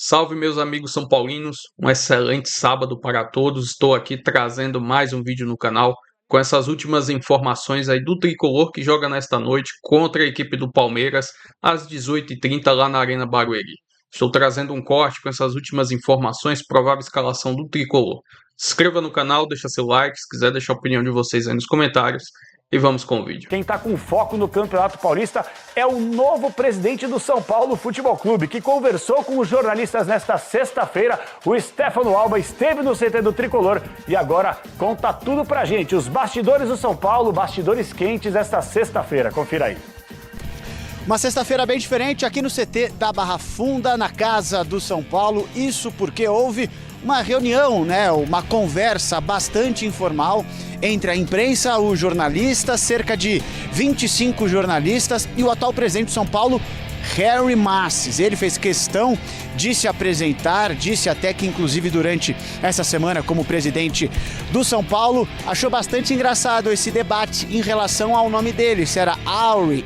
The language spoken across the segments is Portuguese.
Salve, meus amigos são paulinos, um excelente sábado para todos. Estou aqui trazendo mais um vídeo no canal com essas últimas informações aí do Tricolor que joga nesta noite contra a equipe do Palmeiras às 18h30 lá na Arena Barueri. Estou trazendo um corte com essas últimas informações, provável escalação do Tricolor. Se inscreva no canal, deixa seu like, se quiser deixar a opinião de vocês aí nos comentários. E vamos com o vídeo. Quem está com foco no Campeonato Paulista é o novo presidente do São Paulo Futebol Clube, que conversou com os jornalistas nesta sexta-feira. O Stefano Alba esteve no CT do Tricolor e agora conta tudo pra gente. Os bastidores do São Paulo, bastidores quentes esta sexta-feira. Confira aí. Uma sexta-feira bem diferente aqui no CT da Barra Funda, na casa do São Paulo. Isso porque houve uma reunião, uma conversa bastante informal entre a imprensa, os jornalistas, cerca de 25 jornalistas e o atual presidente de São Paulo, Harry Massis. Ele fez questão de se apresentar, disse até que inclusive durante essa semana como presidente do São Paulo, achou bastante engraçado esse debate em relação ao nome dele, se era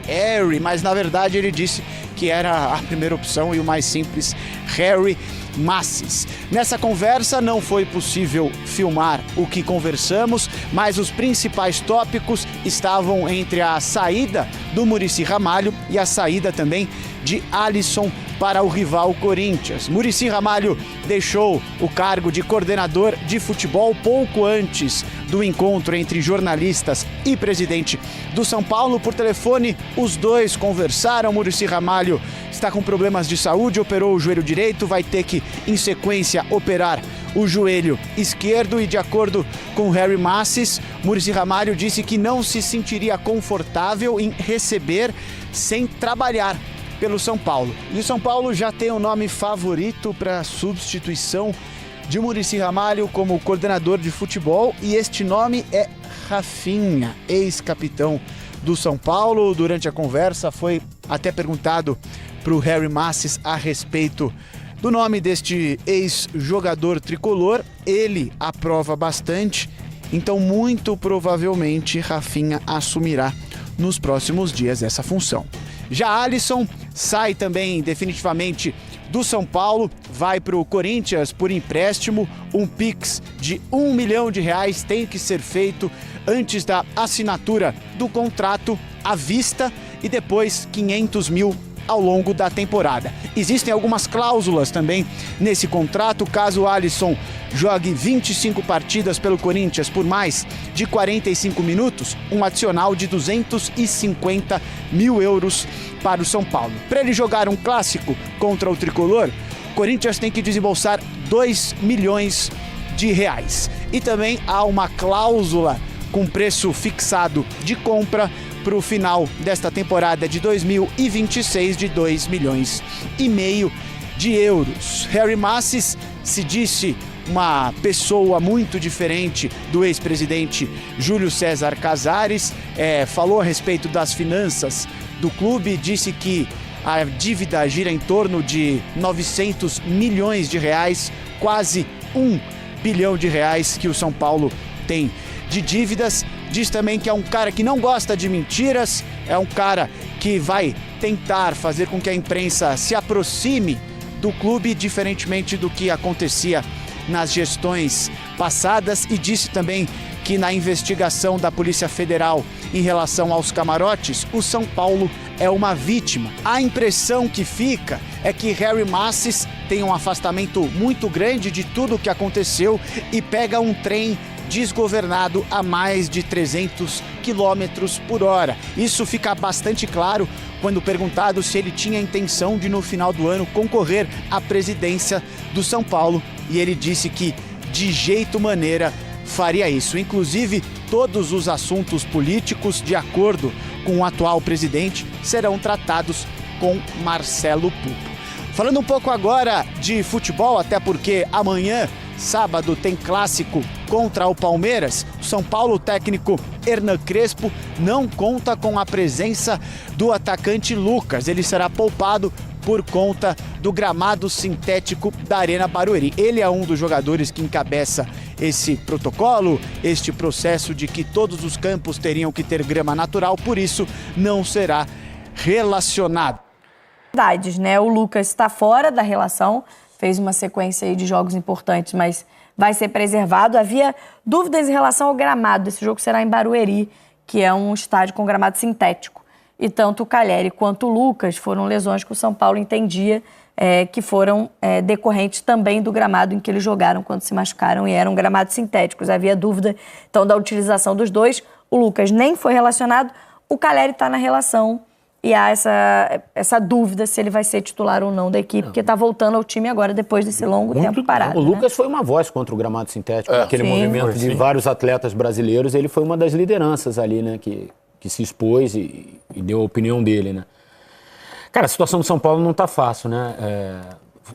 Harry, mas na verdade ele disse que era a primeira opção e o mais simples, Harry Massis. Nessa conversa não foi possível filmar o que conversamos, mas os principais tópicos estavam entre a saída do Muricy Ramalho e a saída também de Alisson para o rival Corinthians. Muricy Ramalho deixou o cargo de coordenador de futebol pouco antes do encontro entre jornalistas e presidente do São Paulo. Por telefone, os dois conversaram. Muricy Ramalho está com problemas de saúde, operou o joelho direito, vai ter que, em sequência, operar o joelho esquerdo e, de acordo com Harry Massis, Muricy Ramalho disse que não se sentiria confortável em receber sem trabalhar pelo São Paulo. E o São Paulo já tem um nome favorito para substituição de Muricy Ramalho como coordenador de futebol, e este nome é Rafinha, ex-capitão do São Paulo. Durante a conversa foi até perguntado para o Harry Massis a respeito do nome deste ex-jogador tricolor. Ele aprova bastante, então muito provavelmente Rafinha assumirá nos próximos dias essa função. Já Alisson sai também definitivamente do São Paulo, vai para o Corinthians por empréstimo. Um Pix de R$1 milhão tem que ser feito antes da assinatura do contrato à vista e depois 500 mil ao longo da temporada. Existem algumas cláusulas também nesse contrato. Caso o Alisson jogue 25 partidas pelo Corinthians por mais de 45 minutos, um adicional de 250 mil euros para o São Paulo. Para ele jogar um clássico contra o Tricolor, o Corinthians tem que desembolsar R$2 milhões. E também há uma cláusula com preço fixado de compra para o final desta temporada de 2026 de R$2,5 milhões. Harry Massis se disse uma pessoa muito diferente do ex-presidente Júlio César Casares, falou a respeito das finanças do clube, disse que a dívida gira em torno de R$900 milhões, quase R$1 bilhão que o São Paulo tem de dívidas. Diz também que é um cara que não gosta de mentiras, é um cara que vai tentar fazer com que a imprensa se aproxime do clube, diferentemente do que acontecia nas gestões passadas, e disse também que na investigação da Polícia Federal em relação aos camarotes, o São Paulo é uma vítima. A impressão que fica é que Harry Massis tem um afastamento muito grande de tudo o que aconteceu e pega um trem desgovernado a mais de 300 km por hora. Isso fica bastante claro quando perguntado se ele tinha a intenção de, no final do ano, concorrer à presidência do São Paulo, e ele disse que de jeito maneira faria isso. Inclusive, todos os assuntos políticos, de acordo com o atual presidente, serão tratados com Marcelo Pupo. Falando um pouco agora de futebol, até porque amanhã, sábado, tem clássico contra o Palmeiras. O São Paulo, o técnico Hernan Crespo, não conta com a presença do atacante Lucas. Ele será poupado por conta do gramado sintético da Arena Barueri. Ele é um dos jogadores que encabeça esse protocolo, este processo de que todos os campos teriam que ter grama natural, por isso não será relacionado. O Lucas está fora da relação, fez uma sequência aí de jogos importantes, mas vai ser preservado. Havia dúvidas em relação ao gramado. Esse jogo será em Barueri, que é um estádio com gramado sintético. E tanto o Calheri quanto o Lucas foram lesões que o São Paulo entendia que foram decorrentes também do gramado em que eles jogaram quando se machucaram e eram gramados sintéticos. Havia dúvida, então, da utilização dos dois. O Lucas nem foi relacionado, o Calheri está na relação e há essa dúvida se ele vai ser titular ou não da equipe, porque está voltando ao time agora depois desse longo tempo parado. O Lucas foi uma voz contra o gramado sintético, aquele movimento de vários atletas brasileiros, ele foi uma das lideranças ali, né, que se expôs e deu a opinião dele, né. Cara, a situação do São Paulo não está fácil, né?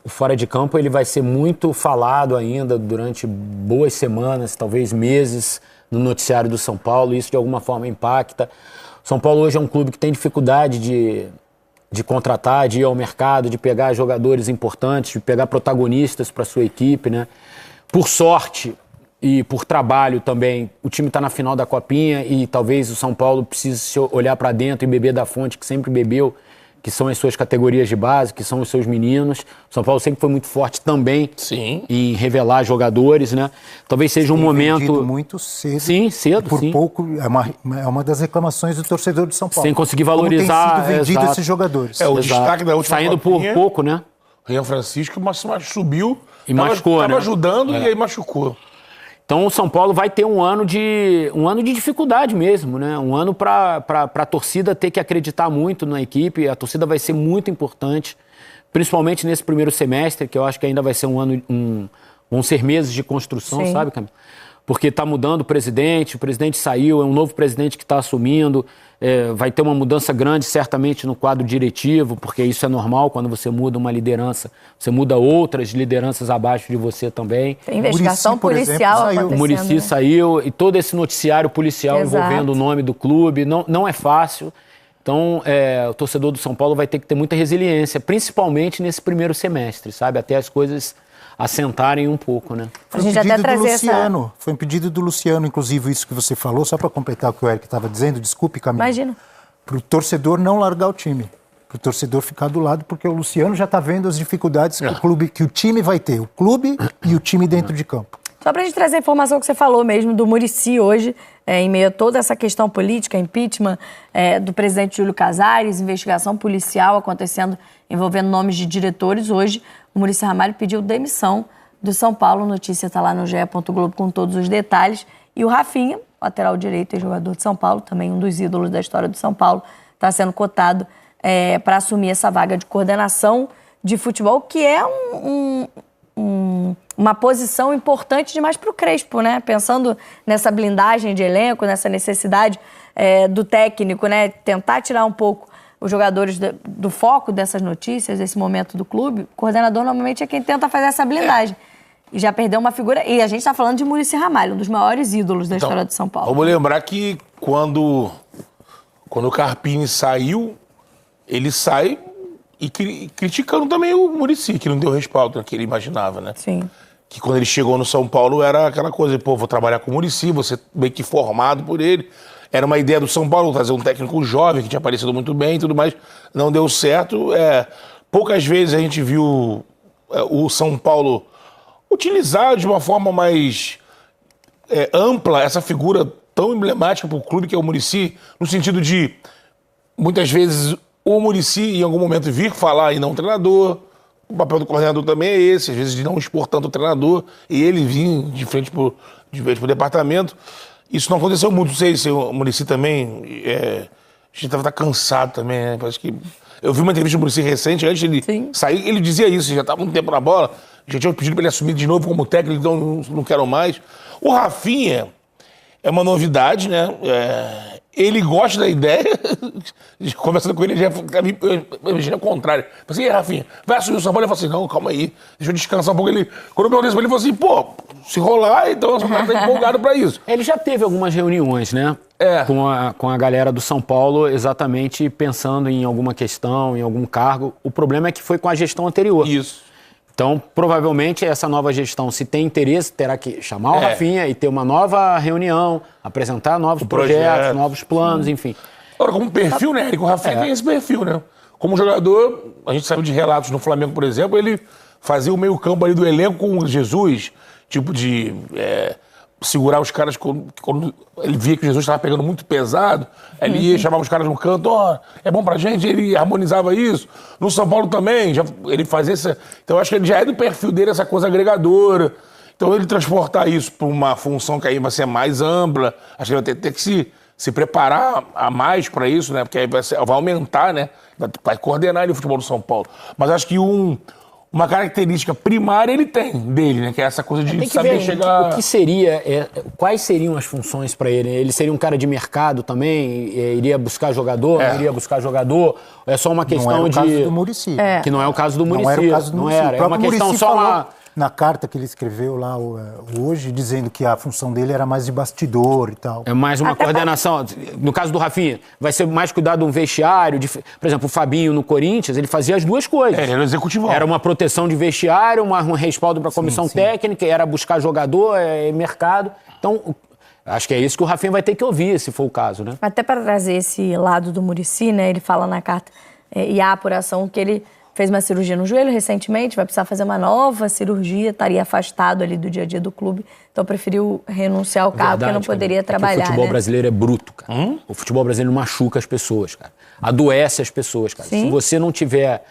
O fora de campo ele vai ser muito falado ainda durante boas semanas, talvez meses, no noticiário do São Paulo. Isso de alguma forma impacta. O São Paulo hoje é um clube que tem dificuldade de contratar, de ir ao mercado, de pegar jogadores importantes, de pegar protagonistas para sua equipe, né? Por sorte e por trabalho também, o time está na final da Copinha e talvez o São Paulo precise olhar para dentro e beber da fonte que sempre bebeu, que são as suas categorias de base, que são os seus meninos. O São Paulo sempre foi muito forte também em revelar jogadores, né? Talvez seja um momento... muito cedo. Sim, cedo, por pouco, é uma das reclamações do torcedor de São Paulo. Sem conseguir valorizar... Como tem sido vendido esses jogadores. O destaque da última saindo Copinha, por pouco, né? Rian Francisco, mas subiu e machucou, né? Estava ajudando e aí machucou. Então o São Paulo vai ter um ano de dificuldade mesmo, né? Um ano para a torcida ter que acreditar muito na equipe. A torcida vai ser muito importante, principalmente nesse primeiro semestre, que eu acho que ainda vai ser um ano, vão ser meses de construção, sabe, Camila? Porque está mudando o presidente saiu, é um novo presidente que está assumindo, vai ter uma mudança grande certamente no quadro diretivo, porque isso é normal quando você muda uma liderança, você muda outras lideranças abaixo de você também. Tem investigação policial acontecendo. O Muricy saiu e todo esse noticiário policial envolvendo o nome do clube, não é fácil. Então, o torcedor do São Paulo vai ter que ter muita resiliência, principalmente nesse primeiro semestre, sabe? Até as coisas assentarem um pouco, né? Foi um pedido do Luciano. Foi um pedido do Luciano, inclusive, isso que você falou, só para completar o que o Eric estava dizendo, desculpe, Camila. Imagina. Para o torcedor não largar o time, para o torcedor ficar do lado, porque o Luciano já está vendo as dificuldades que o time vai ter, o clube e o time dentro de campo. Só para a gente trazer a informação que você falou mesmo do Muricy hoje, em meio a toda essa questão política, impeachment do presidente Júlio Casares, investigação policial acontecendo envolvendo nomes de diretores, hoje o Muricy Ramalho pediu demissão do São Paulo. A notícia está lá no ge.globo com todos os detalhes. E o Rafinha, lateral direito e jogador de São Paulo, também um dos ídolos da história do São Paulo, está sendo cotado para assumir essa vaga de coordenação de futebol, que é uma posição importante demais para o Crespo, né? Pensando nessa blindagem de elenco, nessa necessidade do técnico, né? Tentar tirar um pouco os jogadores do foco dessas notícias, desse momento do clube. O coordenador normalmente é quem tenta fazer essa blindagem. E já perdeu uma figura... E a gente está falando de Muricy Ramalho, um dos maiores ídolos da história do São Paulo. Vamos lembrar que quando o Carpini saiu, ele sai e criticando também o Muricy, que não deu respaldo que ele imaginava, né? Sim. Que quando ele chegou no São Paulo era aquela coisa, pô, vou trabalhar com o Muricy, vou ser meio que formado por ele. Era uma ideia do São Paulo, trazer um técnico jovem, que tinha aparecido muito bem e tudo mais. Não deu certo. Poucas vezes a gente viu o São Paulo utilizar de uma forma mais ampla essa figura tão emblemática para o clube que é o Muricy, no sentido de, muitas vezes, o Muricy em algum momento vir falar e não o treinador. O papel do coordenador também é esse, às vezes de não expor tanto o treinador e ele vir de frente pro departamento. Isso não aconteceu muito, não sei se o Muricy também, a gente tá cansado também, né? Parece que... Eu vi uma entrevista do Muricy recente, antes de ele sair, ele dizia isso, já estava muito tempo na bola, já tinha pedido para ele assumir de novo como técnico, então não quero mais. O Rafinha é uma novidade, né? Ele gosta da ideia, conversando com ele, ele já imagina o contrário. Eu falei assim, Rafinha, vai assumir o São Paulo? Ele falou assim, não, calma aí, deixa eu descansar um pouco. Quando eu perguntei isso pra ele, falou assim, pô, se rolar, então o São Paulo tá empolgado pra isso. Ele já teve algumas reuniões, né? Com a galera do São Paulo, exatamente pensando em alguma questão, em algum cargo. O problema é que foi com a gestão anterior. Isso. Então, provavelmente, essa nova gestão, se tem interesse, terá que chamar o Rafinha e ter uma nova reunião, apresentar novos projetos, novos planos, enfim. Agora, como perfil, né, Eric? O Rafinha tem esse perfil, né? Como jogador, a gente sabe de relatos no Flamengo, por exemplo, ele fazer o meio campo ali do elenco com o Jesus, tipo de segurar os caras quando ele via que o Jesus estava pegando muito pesado, ele ia chamar os caras no canto, é bom pra gente, ele harmonizava isso. No São Paulo também, ele fazia essa... Então eu acho que ele já é do perfil dele, essa coisa agregadora. Então ele transportar isso para uma função que aí vai ser mais ampla, acho que ele vai ter que se preparar a mais para isso, né? Porque aí vai aumentar, né? Vai coordenar ele o futebol do São Paulo. Mas acho que uma característica primária ele tem dele, né? Que é essa coisa de saber chegar... O que seria, quais seriam as funções para ele? Ele seria um cara de mercado também? Iria buscar jogador? Não iria buscar jogador? É só uma questão de... Não é o caso do Muricy. Que não é o caso do Muricy. Não era o caso do Muricy. É uma questão Muricy só... falou na carta que ele escreveu lá hoje, dizendo que a função dele era mais de bastidor e tal. É mais uma coordenação. No caso do Rafinha, vai ser mais cuidado de um vestiário. Por exemplo, o Fabinho no Corinthians, ele fazia as duas coisas. Ele era executivo. Era uma proteção de vestiário, um respaldo para a comissão técnica, era buscar jogador, mercado. Então, acho que é isso que o Rafinha vai ter que ouvir, se for o caso, né? Até para trazer esse lado do Muricy, né? Ele fala na carta e a apuração que ele fez uma cirurgia no joelho recentemente, vai precisar fazer uma nova cirurgia, estaria afastado ali do dia a dia do clube, então preferiu renunciar ao cargo porque não poderia trabalhar. O futebol brasileiro é bruto, cara. O futebol brasileiro machuca as pessoas, cara. Adoece as pessoas, cara. Sim. Se você não tiver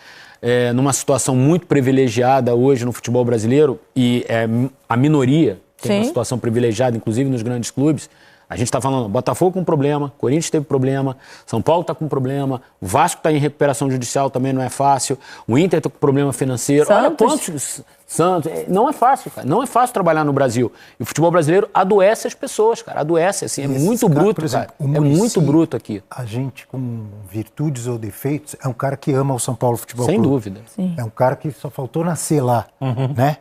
numa situação muito privilegiada hoje no futebol brasileiro, e a minoria tem uma situação privilegiada, inclusive nos grandes clubes, a gente está falando, Botafogo com problema, Corinthians teve problema, São Paulo está com problema, o Vasco está em recuperação judicial, também não é fácil, o Inter está com problema financeiro. Olha quantos... Santos. Não é fácil, cara. Não é fácil trabalhar no Brasil. E o futebol brasileiro adoece as pessoas, cara. Adoece, assim. É muito bruto, cara. É muito bruto aqui. A gente, com virtudes ou defeitos, é um cara que ama o São Paulo Futebol Sem Clube. dúvida. Sim. É um cara que só faltou nascer lá, né?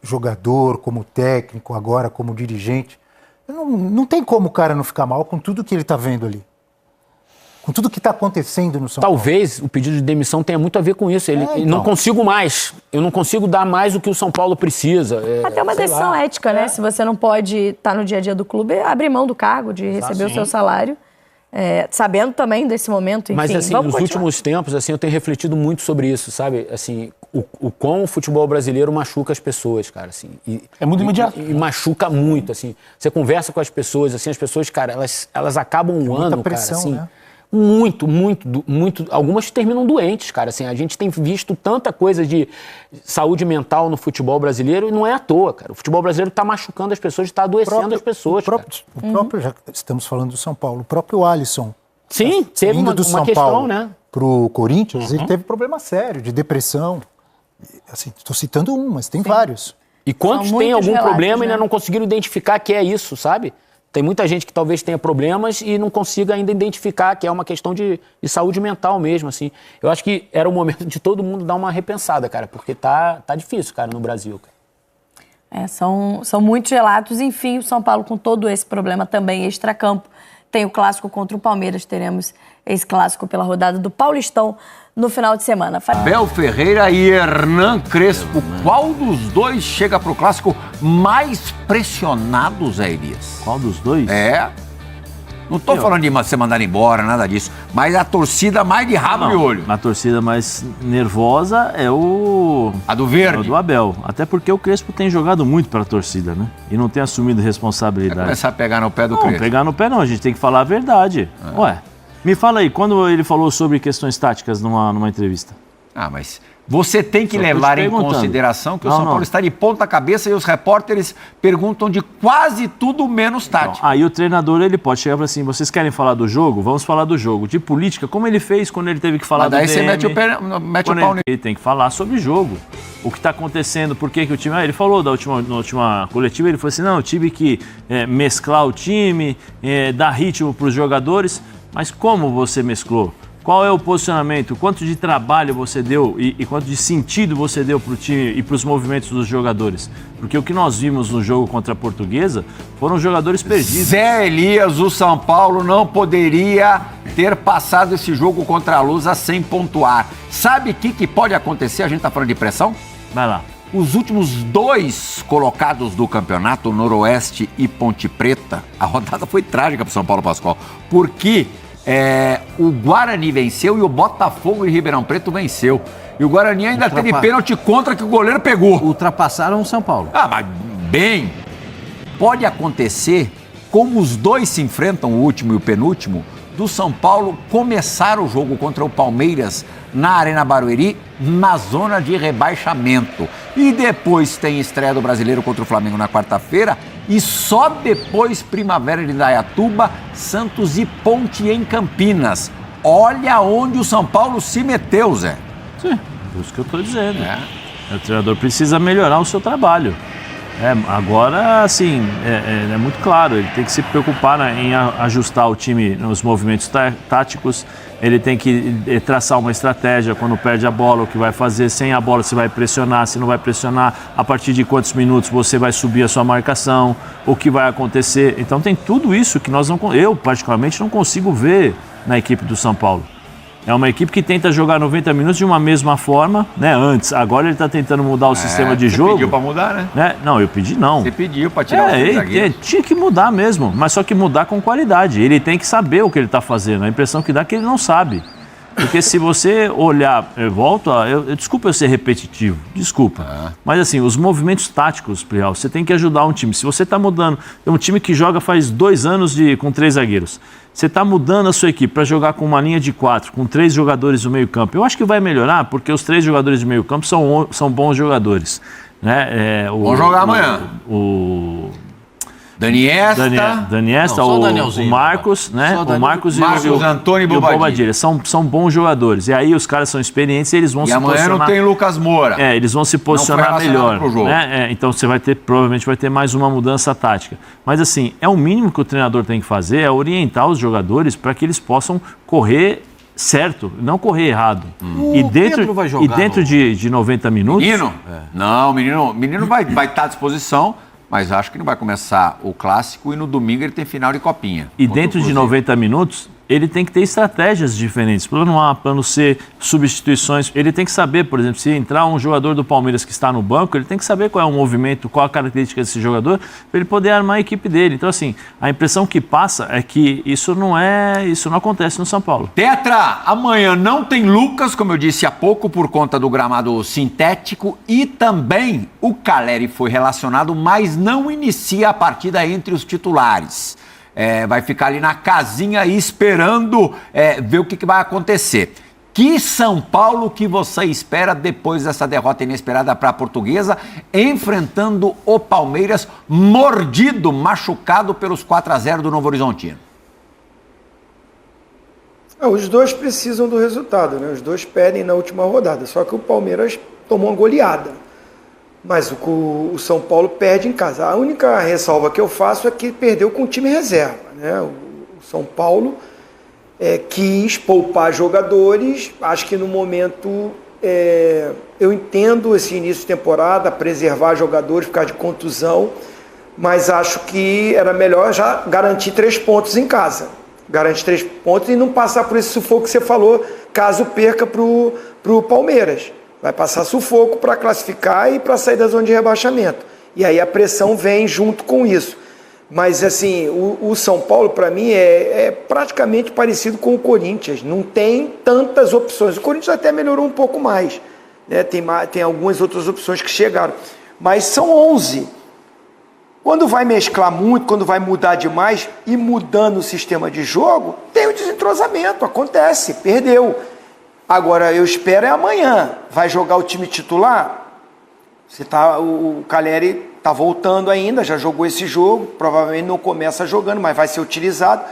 Jogador, como técnico, agora como dirigente. Não tem como o cara não ficar mal com tudo que ele está vendo ali. Com tudo que está acontecendo no São Paulo. Talvez o pedido de demissão tenha muito a ver com isso. Então. Não consigo mais. Eu não consigo dar mais do que o São Paulo precisa. Até uma decisão ética, né? Se você não pode estar no dia a dia do clube, abrir mão do cargo, de receber o seu salário. Sabendo também desse momento, enfim. Mas, assim, nos últimos tempos, assim, eu tenho refletido muito sobre isso, sabe? Assim, o quão o futebol brasileiro machuca as pessoas, cara, assim. É muito imediato. E machuca muito, assim. Você conversa com as pessoas, assim, as pessoas, cara, elas acabam um ano, pressão, cara, assim... Né? Muito. Algumas terminam doentes, cara. Assim, a gente tem visto tanta coisa de saúde mental no futebol brasileiro e não é à toa, cara. O futebol brasileiro está machucando as pessoas, está adoecendo as pessoas. O próprio, já estamos falando do São Paulo, o próprio Alisson. Sim, teve uma São questão, Paulo né? Pro Corinthians, ele teve problema sério de depressão. Assim, estou citando mas tem vários. E quantos têm algum problema e ainda não conseguiram identificar que é isso, sabe? Tem muita gente que talvez tenha problemas e não consiga ainda identificar que é uma questão de saúde mental mesmo, assim. Eu acho que era o momento de todo mundo dar uma repensada, cara, porque tá difícil, cara, no Brasil. Cara. São muitos relatos. Enfim, o São Paulo com todo esse problema também extracampo. Tem o clássico contra o Palmeiras, teremos esse clássico pela rodada do Paulistão no final de semana. Abel Ferreira e Hernan Crespo, qual dos dois chega pro clássico mais pressionado, Zé Elias? Qual dos dois? Não tô falando de ser mandado embora, nada disso, mas a torcida mais de rabo e olho. A torcida mais nervosa é a do Verde. É o do Abel. Até porque o Crespo tem jogado muito pra torcida, né? E não tem assumido responsabilidade. Vai começar a pegar no pé do Crespo. Não, pegar no pé não, a gente tem que falar a verdade. Ué, me fala aí, quando ele falou sobre questões táticas numa entrevista? Mas você tem que levar em consideração que o São Paulo está de ponta cabeça e os repórteres perguntam de quase tudo menos tática. Aí o treinador, ele pode chegar e falar assim, vocês querem falar do jogo? Vamos falar do jogo. De política, como ele fez quando ele teve que falar do DM. Daí você mete o pau nele. Ele tem que falar sobre jogo. O que está acontecendo, por que o time... ele falou na última coletiva, ele falou assim, não, eu tive que mesclar o time, dar ritmo para os jogadores. Mas como você mesclou? Qual é o posicionamento? Quanto de trabalho você deu e quanto de sentido você deu para o time e para os movimentos dos jogadores? Porque o que nós vimos no jogo contra a Portuguesa foram jogadores perdidos. Zé Elias, o São Paulo não poderia ter passado esse jogo contra a Lusa sem pontuar. Sabe o que pode acontecer? A gente está falando de pressão? Vai lá. Os últimos 2 colocados do campeonato, Noroeste e Ponte Preta, a rodada foi trágica para o São Paulo, Pascoal, porque o Guarani venceu e o Botafogo e Ribeirão Preto venceu. E o Guarani ainda teve pênalti contra que o goleiro pegou. Ultrapassaram o São Paulo. Ah, mas bem, pode acontecer, como os dois se enfrentam, o último e o penúltimo, do São Paulo começar o jogo contra o Palmeiras na Arena Barueri, na zona de rebaixamento. E depois tem estreia do Brasileiro contra o Flamengo na quarta-feira e só depois Primavera de Indaiatuba, Santos e Ponte em Campinas. Olha onde o São Paulo se meteu, Zé. Sim, é isso que eu estou dizendo. O treinador precisa melhorar o seu trabalho. Agora, assim, é muito claro, ele tem que se preocupar em ajustar o time nos movimentos táticos, ele tem que traçar uma estratégia quando perde a bola, o que vai fazer, sem a bola se vai pressionar, se não vai pressionar, a partir de quantos minutos você vai subir a sua marcação, o que vai acontecer. Então tem tudo isso que eu particularmente não consigo ver na equipe do São Paulo. É uma equipe que tenta jogar 90 minutos de uma mesma forma, né? Antes. Agora ele está tentando mudar o sistema de jogo. Você pediu para mudar, né? Não, eu pedi não. Você pediu para tirar o zagueiro. Tinha que mudar mesmo, mas só que mudar com qualidade. Ele tem que saber o que ele está fazendo. A impressão que dá é que ele não sabe. Porque se você olhar, desculpa eu ser repetitivo, desculpa. Mas assim, os movimentos táticos, Prial, você tem que ajudar um time. Se você está mudando, é um time que joga faz 2 anos com 3 zagueiros. Você está mudando a sua equipe para jogar com uma linha de 4, com 3 jogadores no meio campo. Eu acho que vai melhorar, porque os 3 jogadores do meio campo são bons jogadores. Né? Vamos jogar amanhã. Daniesta, o Marcos, né? O Marcos e o Antônio e o Bobadilha. São bons jogadores. E aí os caras são experientes e eles vão se posicionar. E amanhã não tem Lucas Moura. Eles vão se posicionar melhor. Né? Então você provavelmente vai ter mais uma mudança tática. Mas assim, o mínimo que o treinador tem que fazer é orientar os jogadores para que eles possam correr certo, não correr errado. E dentro de 90 minutos... Menino? Não, o menino vai estar à disposição. Mas acho que não vai começar o clássico e no domingo ele tem final de copinha. E dentro de 90 minutos, ele tem que ter estratégias diferentes. Plano A, plano C, substituições. Ele tem que saber, por exemplo, se entrar um jogador do Palmeiras que está no banco, ele tem que saber qual é o movimento, qual a característica desse jogador, para ele poder armar a equipe dele. Então, assim, a impressão que passa é que isso não acontece no São Paulo. Tetra, amanhã não tem Lucas, como eu disse há pouco, por conta do gramado sintético, e também o Calleri foi relacionado, mas não inicia a partida entre os titulares. Vai ficar ali na casinha esperando ver o que vai acontecer. Que São Paulo que você espera depois dessa derrota inesperada para a Portuguesa, enfrentando o Palmeiras mordido, machucado pelos 4-0 do Novo Horizontino? Os dois precisam do resultado, né? Os dois pedem na última rodada, só que o Palmeiras tomou uma goleada. Mas o São Paulo perde em casa. A única ressalva que eu faço é que perdeu com o time reserva, né? O São Paulo quis poupar jogadores. Acho que no momento eu entendo esse início de temporada, preservar jogadores, ficar de contusão, mas acho que era melhor já garantir 3 pontos em casa. Garantir 3 pontos e não passar por esse sufoco que você falou, caso perca para o Palmeiras. Vai passar sufoco para classificar e para sair da zona de rebaixamento. E aí a pressão vem junto com isso. Mas, assim, o São Paulo, para mim, é praticamente parecido com o Corinthians. Não tem tantas opções. O Corinthians até melhorou um pouco mais, né? Tem algumas outras opções que chegaram. Mas são 11. Quando vai mesclar muito, quando vai mudar demais e mudando o sistema de jogo, tem o desentrosamento. Acontece, perdeu. Agora, eu espero amanhã. Vai jogar o time titular? O Calleri está voltando ainda, já jogou esse jogo, provavelmente não começa jogando, mas vai ser utilizado.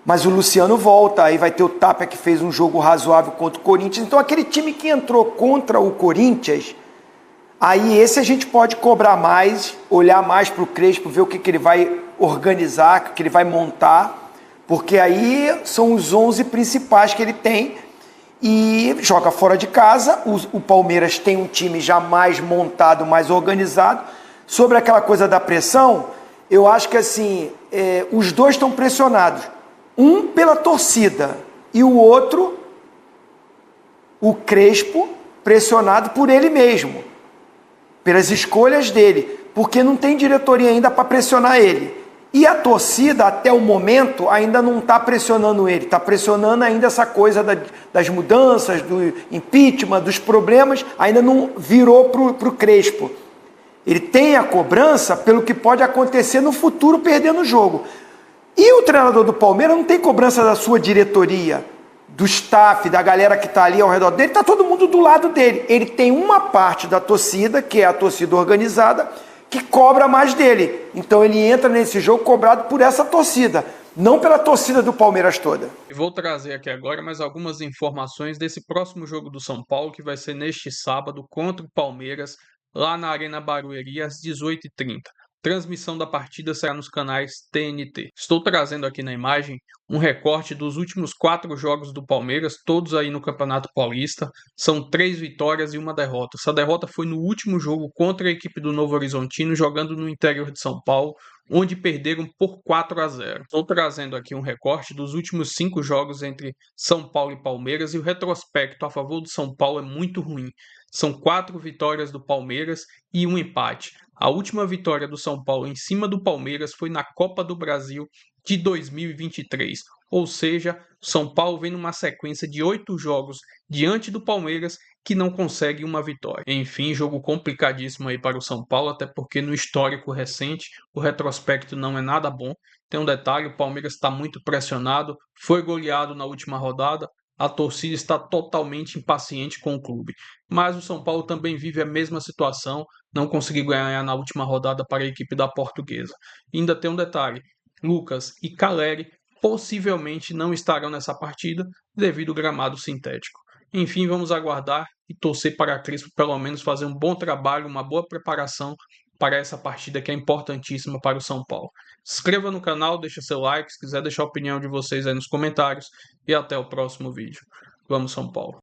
Mas o Luciano volta, aí vai ter o Tapia que fez um jogo razoável contra o Corinthians. Então, aquele time que entrou contra o Corinthians, aí esse a gente pode cobrar mais, olhar mais para o Crespo, ver o que ele vai organizar, o que ele vai montar, porque aí são os 11 principais que ele tem. E joga fora de casa. O Palmeiras tem um time já mais montado, mais organizado. Sobre aquela coisa da pressão, eu acho que assim, os dois estão pressionados. Um pela torcida e o outro, o Crespo, pressionado por ele mesmo, pelas escolhas dele, porque não tem diretoria ainda para pressionar ele. E a torcida, até o momento, ainda não está pressionando ele, está pressionando ainda essa coisa das mudanças, do impeachment, dos problemas, ainda não virou para o Crespo. Ele tem a cobrança pelo que pode acontecer no futuro perdendo o jogo. E o treinador do Palmeiras não tem cobrança da sua diretoria, do staff, da galera que está ali ao redor dele, está todo mundo do lado dele. Ele tem uma parte da torcida, que é a torcida organizada, que cobra mais dele. Então ele entra nesse jogo cobrado por essa torcida, não pela torcida do Palmeiras toda. Vou trazer aqui agora mais algumas informações desse próximo jogo do São Paulo, que vai ser neste sábado contra o Palmeiras, lá na Arena Barueri, às 18h30. Transmissão da partida será nos canais TNT. Estou trazendo aqui na imagem um recorte dos últimos 4 jogos do Palmeiras, todos aí no Campeonato Paulista. São 3 vitórias e 1 derrota. Essa derrota foi no último jogo contra a equipe do Novo Horizontino, jogando no interior de São Paulo, onde perderam por 4-0. Estou trazendo aqui um recorte dos últimos 5 jogos entre São Paulo e Palmeiras, e o retrospecto a favor do São Paulo é muito ruim. São 4 vitórias do Palmeiras e 1 empate. A última vitória do São Paulo em cima do Palmeiras foi na Copa do Brasil de 2023. Ou seja, o São Paulo vem numa sequência de 8 jogos diante do Palmeiras que não consegue uma vitória. Enfim, jogo complicadíssimo aí para o São Paulo, até porque no histórico recente o retrospecto não é nada bom. Tem um detalhe, o Palmeiras está muito pressionado, foi goleado na última rodada, a torcida está totalmente impaciente com o clube. Mas o São Paulo também vive a mesma situação, não conseguiu ganhar na última rodada para a equipe da Portuguesa. E ainda tem um detalhe, Lucas e Caleri possivelmente não estarão nessa partida devido ao gramado sintético. Enfim, vamos aguardar e torcer para a Crespo pelo menos fazer um bom trabalho, uma boa preparação para essa partida que é importantíssima para o São Paulo. Se inscreva no canal, deixa seu like, se quiser deixar a opinião de vocês aí nos comentários e até o próximo vídeo. Vamos São Paulo!